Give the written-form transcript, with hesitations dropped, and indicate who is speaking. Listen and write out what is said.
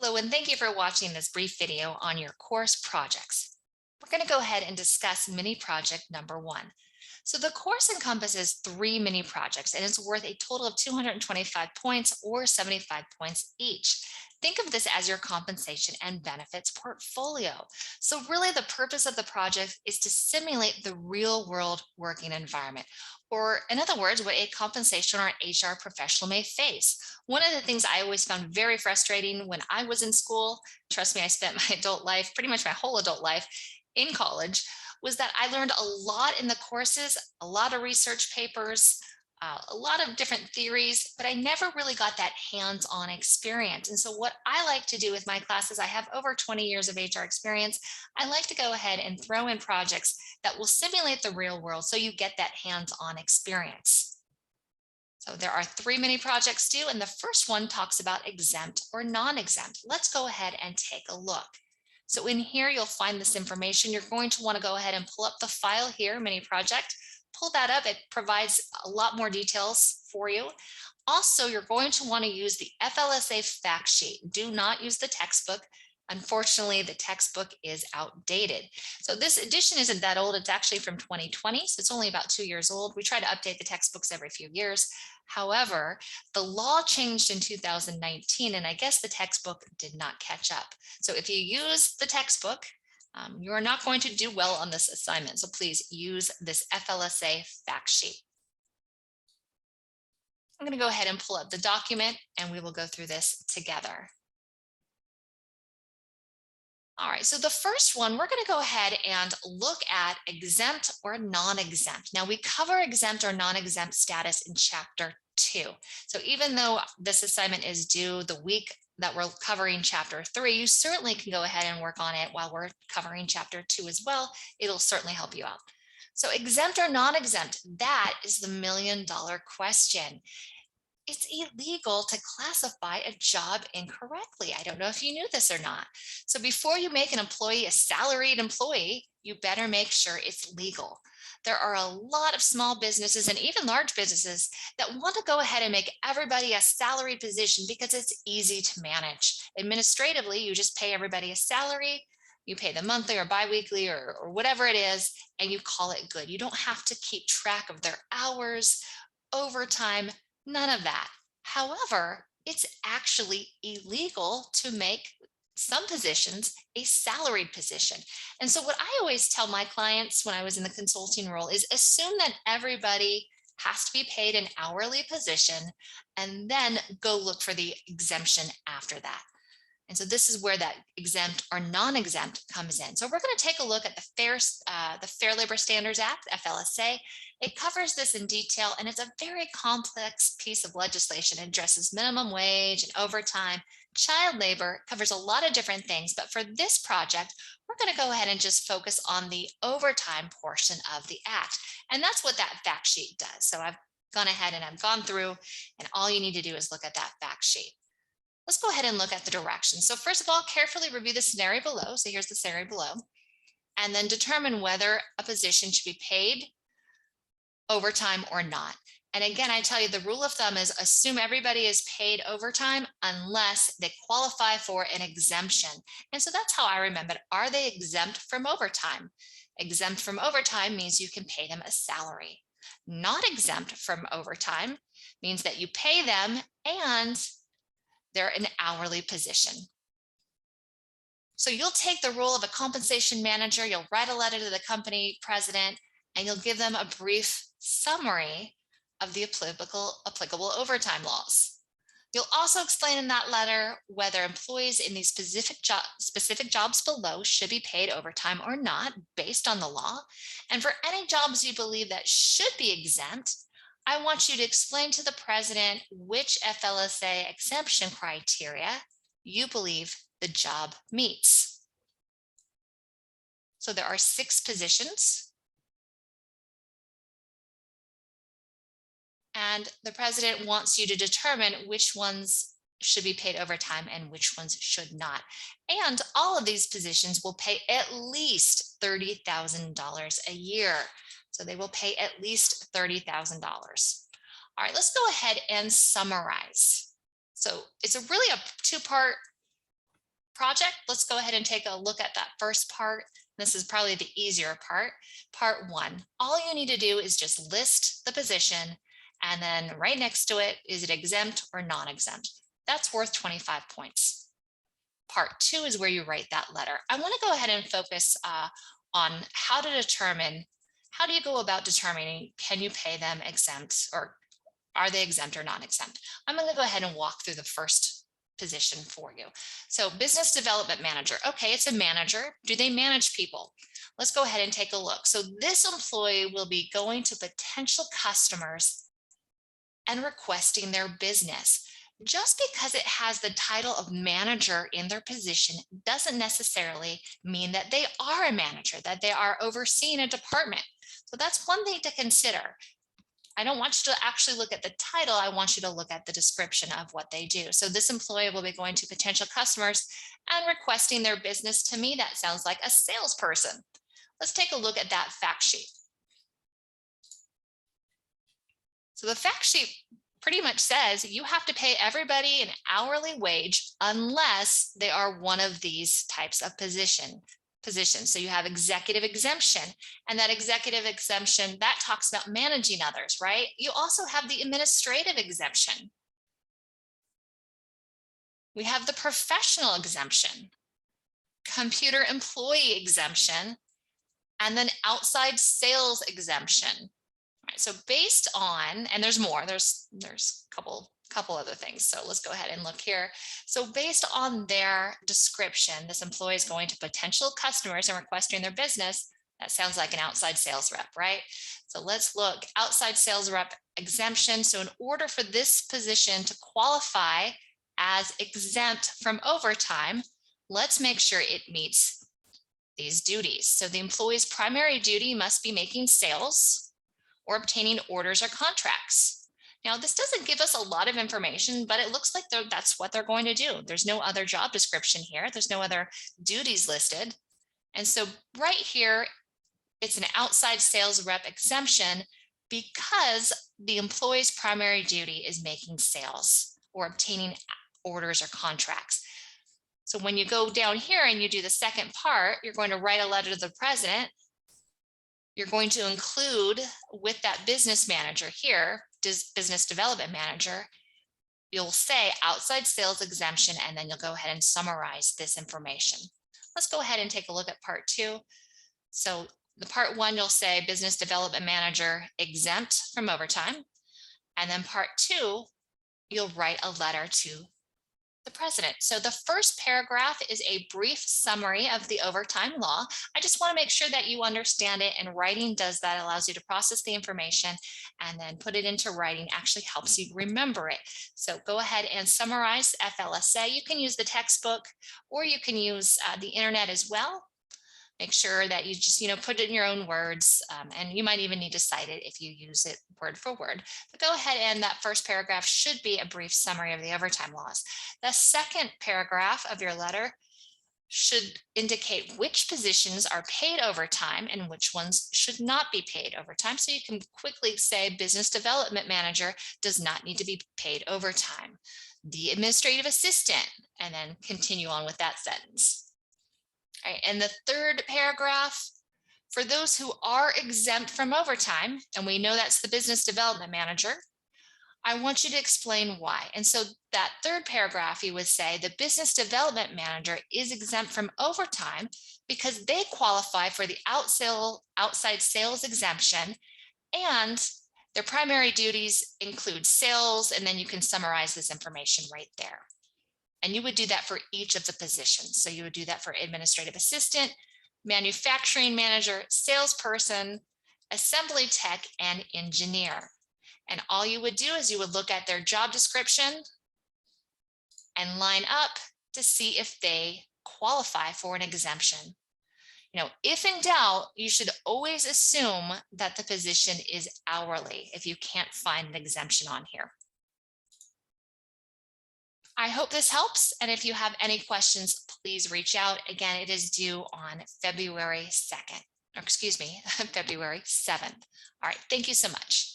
Speaker 1: Hello, and thank you for watching this brief video on your course projects. We're going to go ahead and discuss mini project number 1. So the course encompasses 3 mini projects and it's worth a total of 225 points or 75 points each. Think of this as your compensation and benefits portfolio. So really the purpose of the project is to simulate the real world working environment, or in other words, what a compensation or an HR professional may face. One of the things I always found very frustrating when I was in school, trust me, I spent my adult life, pretty much my whole adult life in college, was that I learned a lot in the courses, a lot of research papers, a lot of different theories, but I never really got that hands-on experience. And so what I like to do with my classes, I have over 20 years of HR experience. I like to go ahead and throw in projects that will simulate the real world so you get that hands-on experience. So there are 3 mini projects due, and the first one talks about exempt or non-exempt. Let's go ahead and take a look. So in here, you'll find this information. You're going to want to go ahead and pull up the file here, mini project. Pull that up. It provides a lot more details for you. Also, you're going to want to use the FLSA fact sheet. Do not use the textbook. Unfortunately, the textbook is outdated. So this edition isn't that old. It's actually from 2020, so it's only about 2 years old. We try to update the textbooks every few years. However, the law changed in 2019, and I guess the textbook did not catch up. So if you use the textbook, you are not going to do well on this assignment. So please use this FLSA fact sheet. I'm going to go ahead and pull up the document, and we will go through this together. All right, so the first one, we're going to go ahead and look at exempt or non-exempt. Now, we cover exempt or non-exempt status in Chapter 2. So even though this assignment is due the week that we're covering Chapter 3, you certainly can go ahead and work on it while we're covering Chapter 2 as well. It'll certainly help you out. So exempt or non-exempt, that is the million-dollar question. It's illegal to classify a job incorrectly. I don't know if you knew this or not. So before you make an employee a salaried employee, you better make sure it's legal. There are a lot of small businesses and even large businesses that want to go ahead and make everybody a salaried position because it's easy to manage. Administratively, you just pay everybody a salary, you pay them monthly or biweekly or whatever it is, and you call it good. You don't have to keep track of their hours, overtime, none of that. However, it's actually illegal to make some positions a salaried position. And so what I always tell my clients when I was in the consulting role is assume that everybody has to be paid an hourly position and then go look for the exemption after that. And so this is where that exempt or non-exempt comes in. So we're going to take a look at the Fair Labor Standards Act, FLSA. It covers this in detail, and it's a very complex piece of legislation. It addresses minimum wage and overtime, child labor, covers a lot of different things. But for this project, we're going to go ahead and just focus on the overtime portion of the act. And that's what that fact sheet does. So I've gone ahead and I've gone through, and all you need to do is look at that fact sheet. Let's go ahead and look at the directions. So first of all, carefully review the scenario below. So here's the scenario below, and then determine whether a position should be paid overtime or not. And again, I tell you, the rule of thumb is assume everybody is paid overtime unless they qualify for an exemption. And so that's how I remember it. Are they exempt from overtime? Exempt from overtime means you can pay them a salary. Not exempt from overtime means that you pay them and they're an hourly position. So you'll take the role of a compensation manager, you'll write a letter to the company president, and you'll give them a brief summary of the applicable overtime laws. You'll also explain in that letter whether employees in these specific jobs below should be paid overtime or not based on the law. And for any jobs you believe that should be exempt, I want you to explain to the president which FLSA exemption criteria you believe the job meets. So there are 6 positions. And the president wants you to determine which ones should be paid overtime and which ones should not. And all of these positions will pay at least $30,000 a year. So they will pay at least $30,000. All right, let's go ahead and summarize. So it's really a 2-part project, let's go ahead and take a look at that first part. This is probably the easier part. Part one, all you need to do is just list the position, and then right next to it, is it exempt or non-exempt? That's worth 25 points. Part two is where you write that letter. I want to go ahead and focus on how do you go about determining, can you pay them exempt, or are they exempt or non-exempt? I'm going to go ahead and walk through the first position for you. So business development manager. Okay, it's a manager. Do they manage people? Let's go ahead and take a look. So this employee will be going to potential customers and requesting their business. Just because it has the title of manager in their position doesn't necessarily mean that they are a manager, that they are overseeing a department. So that's one thing to consider. I don't want you to actually look at the title. I want you to look at the description of what they do. So this employee will be going to potential customers and requesting their business. To me, that sounds like a salesperson. Let's take a look at that fact sheet. So the fact sheet pretty much says you have to pay everybody an hourly wage unless they are one of these types of positions. So you have executive exemption, and that executive exemption, that talks about managing others, right? You also have the administrative exemption. We have the professional exemption, computer employee exemption, and then outside sales exemption. Right, so based on, and there's more, there's a couple other things. So let's go ahead and look here. So based on their description, this employee is going to potential customers and requesting their business. That sounds like an outside sales rep, right? So let's look, outside sales rep exemption. So in order for this position to qualify as exempt from overtime, let's make sure it meets these duties. So the employee's primary duty must be making sales or obtaining orders or contracts. Now, this doesn't give us a lot of information, but it looks like that's what they're going to do. There's no other job description here. There's no other duties listed. And so right here, it's an outside sales rep exemption because the employee's primary duty is making sales or obtaining orders or contracts. So when you go down here and you do the second part, you're going to write a letter to the president. You're going to include with that business manager here, business development manager, you'll say outside sales exemption, and then you'll go ahead and summarize this information. Let's go ahead and take a look at part two. So the part one, you'll say business development manager exempt from overtime. And then part two, you'll write a letter to the president. So the first paragraph is a brief summary of the overtime law. I just want to make sure that you understand it, and writing does that, allows you to process the information and then put it into writing, actually helps you remember it. So go ahead and summarize FLSA. You can use the textbook or you can use the internet as well. Make sure that you just, put it in your own words, and you might even need to cite it if you use it word for word. But go ahead, and that first paragraph should be a brief summary of the overtime laws. The second paragraph of your letter should indicate which positions are paid overtime and which ones should not be paid overtime. So you can quickly say business development manager does not need to be paid overtime. The administrative assistant, and then continue on with that sentence. All right, and the third paragraph, for those who are exempt from overtime, and we know that's the business development manager, I want you to explain why. And so that third paragraph, you would say the business development manager is exempt from overtime because they qualify for the outside sales exemption, and their primary duties include sales, and then you can summarize this information right there. And you would do that for each of the positions. So you would do that for administrative assistant, manufacturing manager, salesperson, assembly tech, and engineer. And all you would do is you would look at their job description and line up to see if they qualify for an exemption. If in doubt, you should always assume that the position is hourly if you can't find an exemption on here. I hope this helps. And if you have any questions, please reach out. Again, it is due on February 2nd, or excuse me, February 7th. All right. Thank you so much.